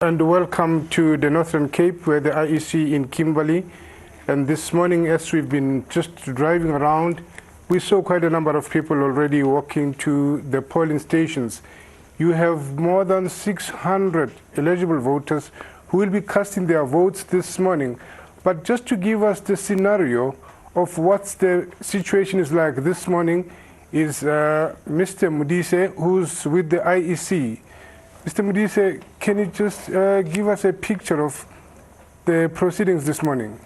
And welcome to the Northern Cape, where the IEC in Kimberley. And this morning, as we've been just driving around, we saw quite a number of people already walking to the polling stations. You have more than 600 eligible voters who will be casting their votes this morning. But just to give us the scenario of what the situation is like this morning is Mr. Modise, who's with the IEC. Mr. Modise, can you just give us a picture of the proceedings this morning?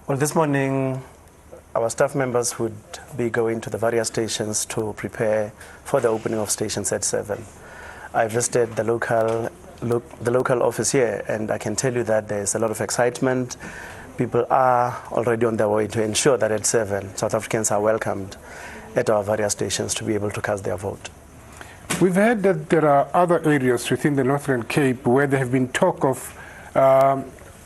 Well, this morning, our staff members would be going to the various stations to prepare for the opening of stations at 7. I visited the local office here, and I can tell you that there's a lot of excitement. People are already on their way to ensure that at 7, South Africans are welcomed at our various stations to be able to cast their vote. We've heard that there are other areas within the Northern Cape where there have been talk of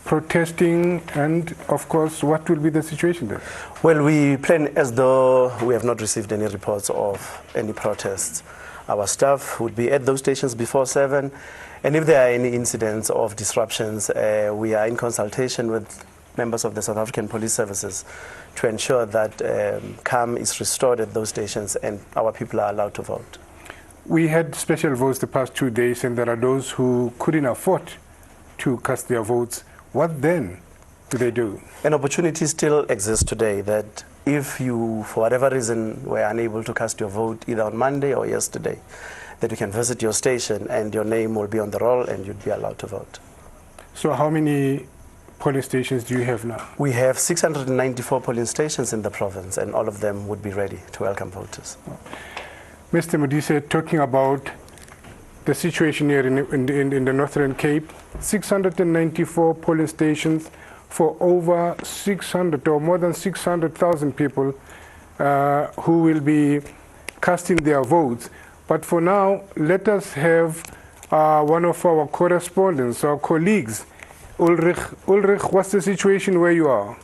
protesting, and of course, what will be the situation there? Well, we plan as though we have not received any reports of any protests. Our staff would be at those stations before 7, and if there are any incidents of disruptions, we are in consultation with members of the South African Police Services to ensure that calm is restored at those stations and our people are allowed to vote. We had special votes the past 2 days, and there are those who couldn't afford to cast their votes. What then do they do? An opportunity still exists today that if you, for whatever reason, were unable to cast your vote either on Monday or yesterday, that you can visit your station and your name will be on the roll and you'd be allowed to vote. So how many polling stations do you have now? We have 694 polling stations in the province, and all of them would be ready to welcome voters. Mr. Modise, talking about the situation here in the Northern Cape, 694 polling stations for over 600 or more than 600,000 people who will be casting their votes. But for now, let us have one of our correspondents, our colleagues, Ulrich. Ulrich, what's the situation where you are?